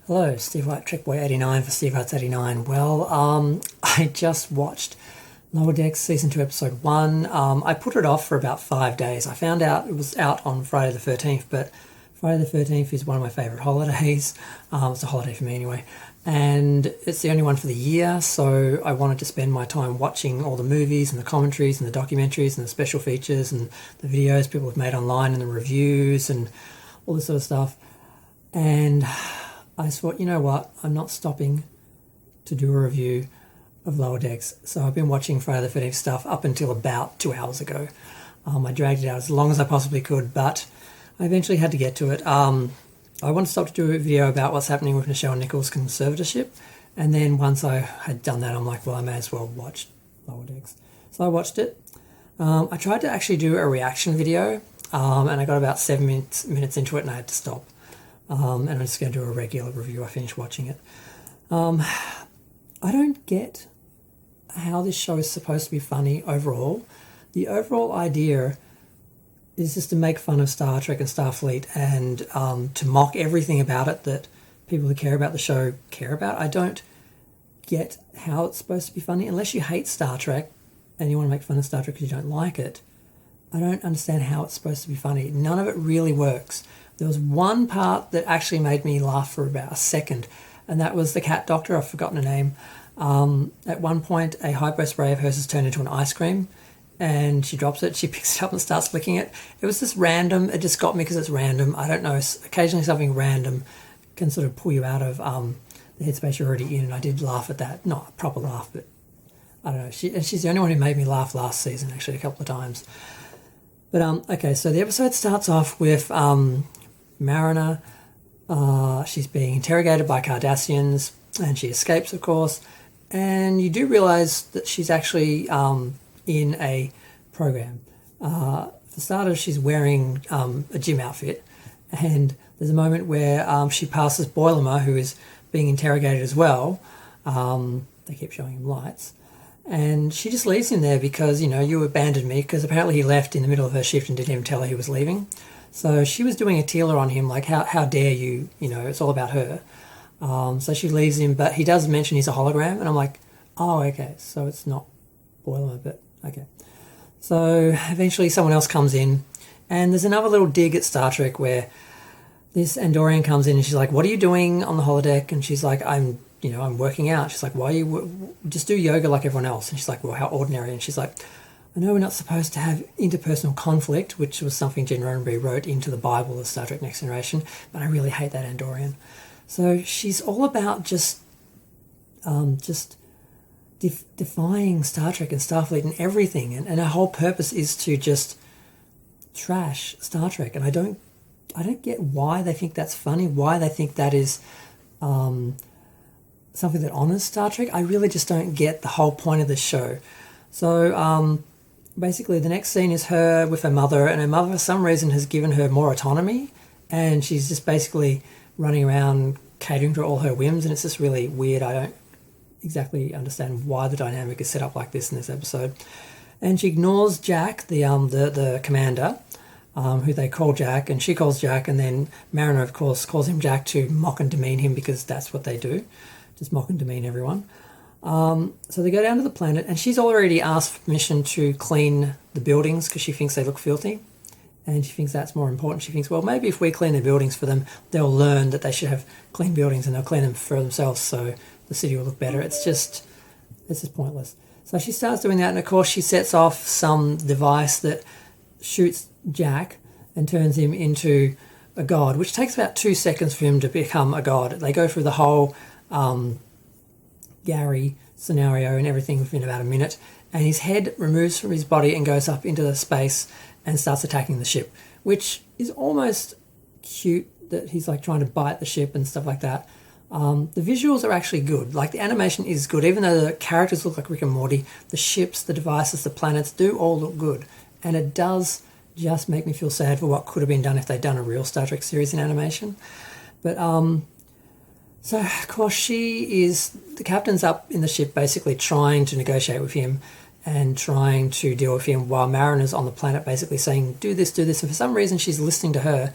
Hello, Steve White, TrekBoy89 for Steve Hearts 89. Well, I just watched Lower Decks Season 2, Episode 1. I put it off for about 5 days. I found out it was out on Friday the 13th, but Friday the 13th is one of my favourite holidays. It's a holiday for me anyway. And it's the only one for the year, so I wanted to spend my time watching all the movies and the commentaries and the documentaries and the special features and the videos people have made online and the reviews and all this sort of stuff. And I thought, you know what, I'm not stopping to do a review of Lower Decks. So I've been watching Friday the 13th stuff up until about 2 hours ago. I dragged it out as long as I possibly could, but I eventually had to get to it. I wanted to stop to do a video about what's happening with Nichelle Nichols' conservatorship. And then once I had done that, I'm like, well, I may as well watch Lower Decks. So I watched it. I tried to actually do a reaction video, and I got about 7 minutes into it and I had to stop. And I'm just going to do a regular review. I finished watching it. I don't get how this show is supposed to be funny overall. The overall idea is just to make fun of Star Trek and Starfleet and to mock everything about it that people who care about the show care about. I don't get how it's supposed to be funny. Unless you hate Star Trek and you want to make fun of Star Trek because you don't like it, I don't understand how it's supposed to be funny. None of it really works. There was one part that actually made me laugh for about a second, and that was the cat doctor. I've forgotten her name. At one point, a hypo spray of hers is turned into an ice cream, and she drops it. She picks it up and starts licking it. It was just random. It just got me because it's random. I don't know. Occasionally something random can sort of pull you out of the headspace you're already in, and I did laugh at that. Not a proper laugh, but I don't know. She's the only one who made me laugh last season, actually, a couple of times. But, okay, so the episode starts off with Mariner. She's being interrogated by Cardassians, and she escapes, of course. And you do realise that she's actually in a program. For starters, she's wearing a gym outfit, and there's a moment where she passes Boilerma, who is being interrogated as well. They keep showing him lights. And she just leaves him there because, you know, you abandoned me, because apparently he left in the middle of her shift and didn't even tell her he was leaving. So she was doing a tealer on him, like, how dare you, you know, it's all about her. So she leaves him, but he does mention he's a hologram, and I'm like, oh, okay, so it's not Boilerma, but okay. So eventually someone else comes in, and there's another little dig at Star Trek where this Andorian comes in and she's like, what are you doing on the holodeck? And she's like, I'm working out. She's like, why are you, just do yoga like everyone else? And she's like, well, how ordinary. And she's like, I know we're not supposed to have interpersonal conflict, which was something Gene Roddenberry wrote into the Bible of Star Trek Next Generation, but I really hate that Andorian. So she's all about just defying Star Trek and Starfleet and everything, and her whole purpose is to just trash Star Trek. And I don't get why they think that's funny, why they think that is something that honours Star Trek. I really just don't get the whole point of this show. So basically the next scene is her with her mother, and her mother for some reason has given her more autonomy, and she's just basically running around catering to all her whims, and it's just really weird. I don't exactly understand why the dynamic is set up like this in this episode. And she ignores Jack, the commander, who they call Jack, and she calls Jack, and then Mariner, of course, calls him Jack to mock and demean him, because that's what they do, just mock and demean everyone. So they go down to the planet, and she's already asked permission to clean the buildings because she thinks they look filthy, and she thinks that's more important. She thinks, well, maybe if we clean the buildings for them, they'll learn that they should have clean buildings, and they'll clean them for themselves so the city will look better. It's just pointless. So she starts doing that, and of course she sets off some device that shoots Jack and turns him into a god, which takes about 2 seconds for him to become a god. They go through the whole Gary scenario and everything within about a minute, and his head removes from his body and goes up into the space and starts attacking the ship, which is almost cute that he's like trying to bite the ship and stuff like that. The visuals are actually good. Like, the animation is good, even though the characters look like Rick and Morty. The ships, the devices, the planets do all look good, and it does just make me feel sad for what could have been done if they'd done a real Star Trek series in animation. But so of course the captain's up in the ship basically trying to negotiate with him and trying to deal with him, while Mariner's on the planet basically saying, do this, and for some reason she's listening to her,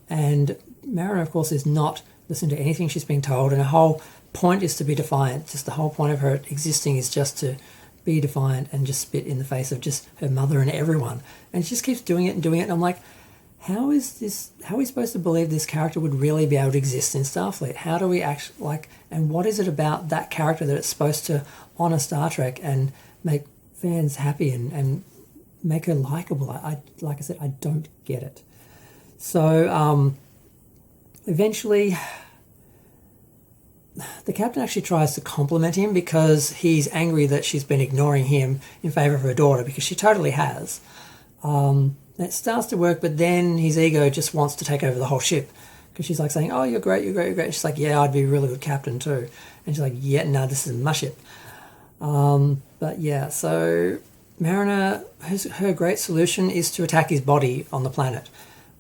and Mariner, of course, is not listen to anything she's being told, and her whole point is to be defiant. Just the whole point of her existing is just to be defiant and just spit in the face of just her mother and everyone. And she just keeps doing it and doing it. And I'm like, how are we supposed to believe this character would really be able to exist in Starfleet? How do we actually, and what is it about that character that it's supposed to honour Star Trek and make fans happy and make her likeable? Like I said, I don't get it. So eventually the captain actually tries to compliment him because he's angry that she's been ignoring him in favour of her daughter, because she totally has. It starts to work, but then his ego just wants to take over the whole ship, because she's like saying, oh, you're great, you're great, you're great. She's like, yeah, I'd be a really good captain too. And she's like, yeah, no, this is my ship. But yeah, so Mariner, her great solution is to attack his body on the planet.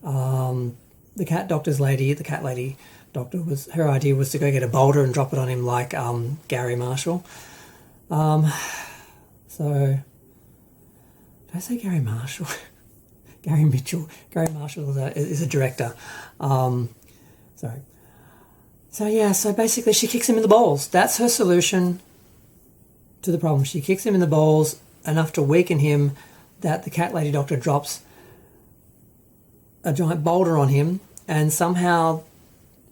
The cat lady doctor, her idea was to go get a boulder and drop it on him like Gary Marshall. So, did I say Gary Marshall? Gary Mitchell. Gary Marshall is a director. Sorry. So yeah, so basically she kicks him in the balls. That's her solution to the problem. She kicks him in the balls enough to weaken him that the cat lady doctor drops a giant boulder on him, and somehow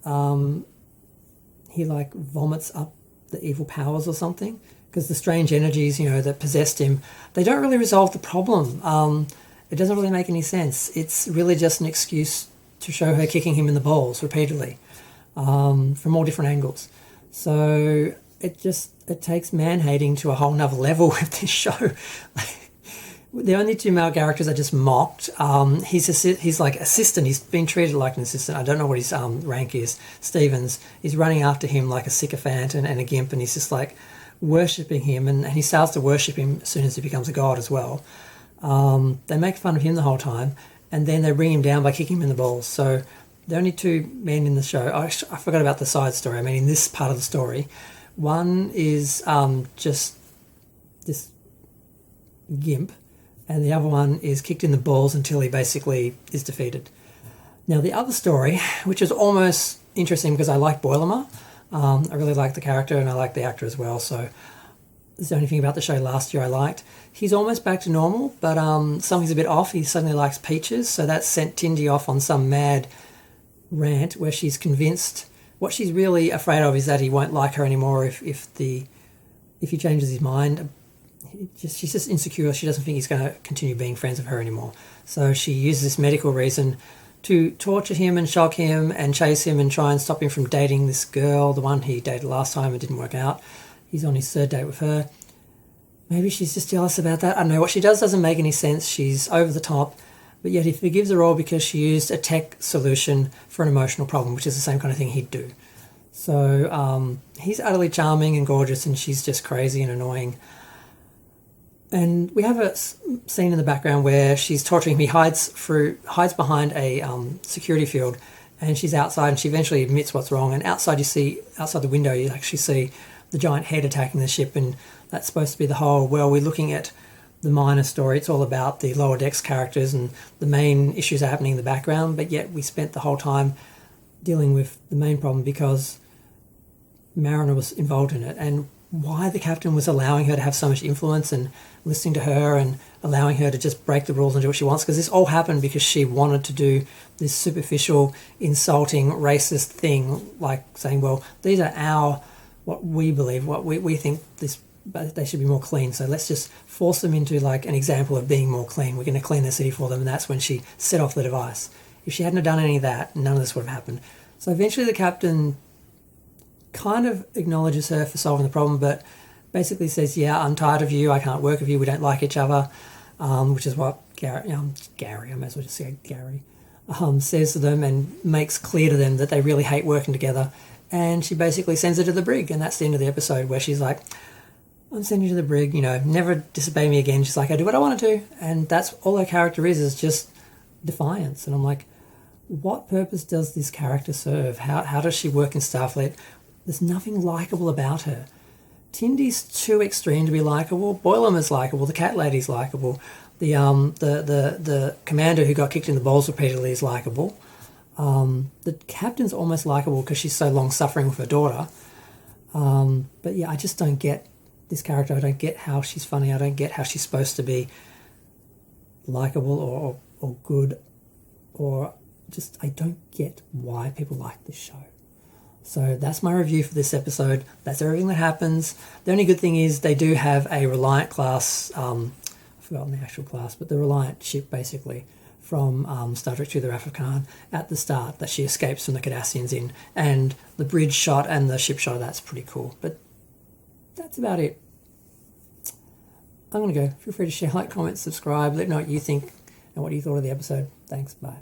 he vomits up the evil powers or something, because the strange energies, that possessed him, they don't really resolve the problem. It doesn't really make any sense. It's really just an excuse to show her kicking him in the balls repeatedly from all different angles. So it takes man-hating to a whole nother level with this show. The only two male characters are just mocked. He's like assistant. He's been treated like an assistant. I don't know what his rank is. Stevens. He's running after him like a sycophant and a gimp, and he's just like worshipping him, and he starts to worship him as soon as he becomes a god as well. They make fun of him the whole time, and then they bring him down by kicking him in the balls. So the only two men in the show, I forgot about the side story. I mean, in this part of the story, one is just this gimp, and the other one is kicked in the balls until he basically is defeated. Now, the other story, which is almost interesting because I like Boilerma. I really like the character and I like the actor as well, so it's the only thing about the show last year I liked. He's almost back to normal, but something's a bit off. He suddenly likes peaches, so that sent Tindy off on some mad rant where she's convinced what she's really afraid of is that he won't like her anymore if he changes his mind. She's just insecure. She doesn't think he's going to continue being friends with her anymore. So she uses this medical reason to torture him and shock him and chase him and try and stop him from dating this girl, the one he dated last time. It didn't work out. He's on his third date with her. Maybe she's just jealous about that. I don't know. What she does doesn't make any sense. She's over the top. But yet he forgives her all because she used a tech solution for an emotional problem, which is the same kind of thing he'd do. So he's utterly charming and gorgeous, and she's just crazy and annoying. And we have a scene in the background where she's torturing him. He hides behind a security field, and she's outside, and she eventually admits what's wrong. And outside the window, you actually see the giant head attacking the ship, and that's supposed to be the whole, well, we're looking at the minor story. It's all about the Lower Decks characters, and the main issues are happening in the background, but yet we spent the whole time dealing with the main problem because Mariner was involved in it, and why the captain was allowing her to have so much influence and listening to her and allowing her to just break the rules and do what she wants, because this all happened because she wanted to do this superficial, insulting, racist thing, like saying, well, these are what we believe, what we think they should be more clean, so let's just force them into like an example of being more clean. We're going to clean the city for them, and that's when she set off the device. If she hadn't have done any of that, none of this would have happened. So eventually the captain kind of acknowledges her for solving the problem, but basically says, yeah, I'm tired of you, I can't work with you, we don't like each other, which is what Gary, I may as well just say Gary, says to them and makes clear to them that they really hate working together. And she basically sends her to the brig, and that's the end of the episode, where she's like, I'm sending you to the brig, never disobey me again. She's like, I do what I want to do. And that's all her character is just defiance. And I'm like, what purpose does this character serve? How does she work in Starfleet? There's nothing likeable about her. Tindy's too extreme to be likeable. Boilerman's likeable. The cat lady's likeable. The commander who got kicked in the balls repeatedly is likeable. The captain's almost likable because she's so long suffering with her daughter. But yeah, I just don't get this character. I don't get how she's funny. I don't get how she's supposed to be likable or good, or just I don't get why people like this show. So that's my review for this episode. That's everything that happens. The only good thing is they do have a Reliant class, I've forgotten the actual class, but the Reliant ship basically from Star Trek II: The Wrath of Khan at the start that she escapes from the Cardassians in, and the bridge shot and the ship shot, that's pretty cool. But that's about it. I'm going to go. Feel free to share, like, comment, subscribe. Let me know what you think and what you thought of the episode. Thanks. Bye.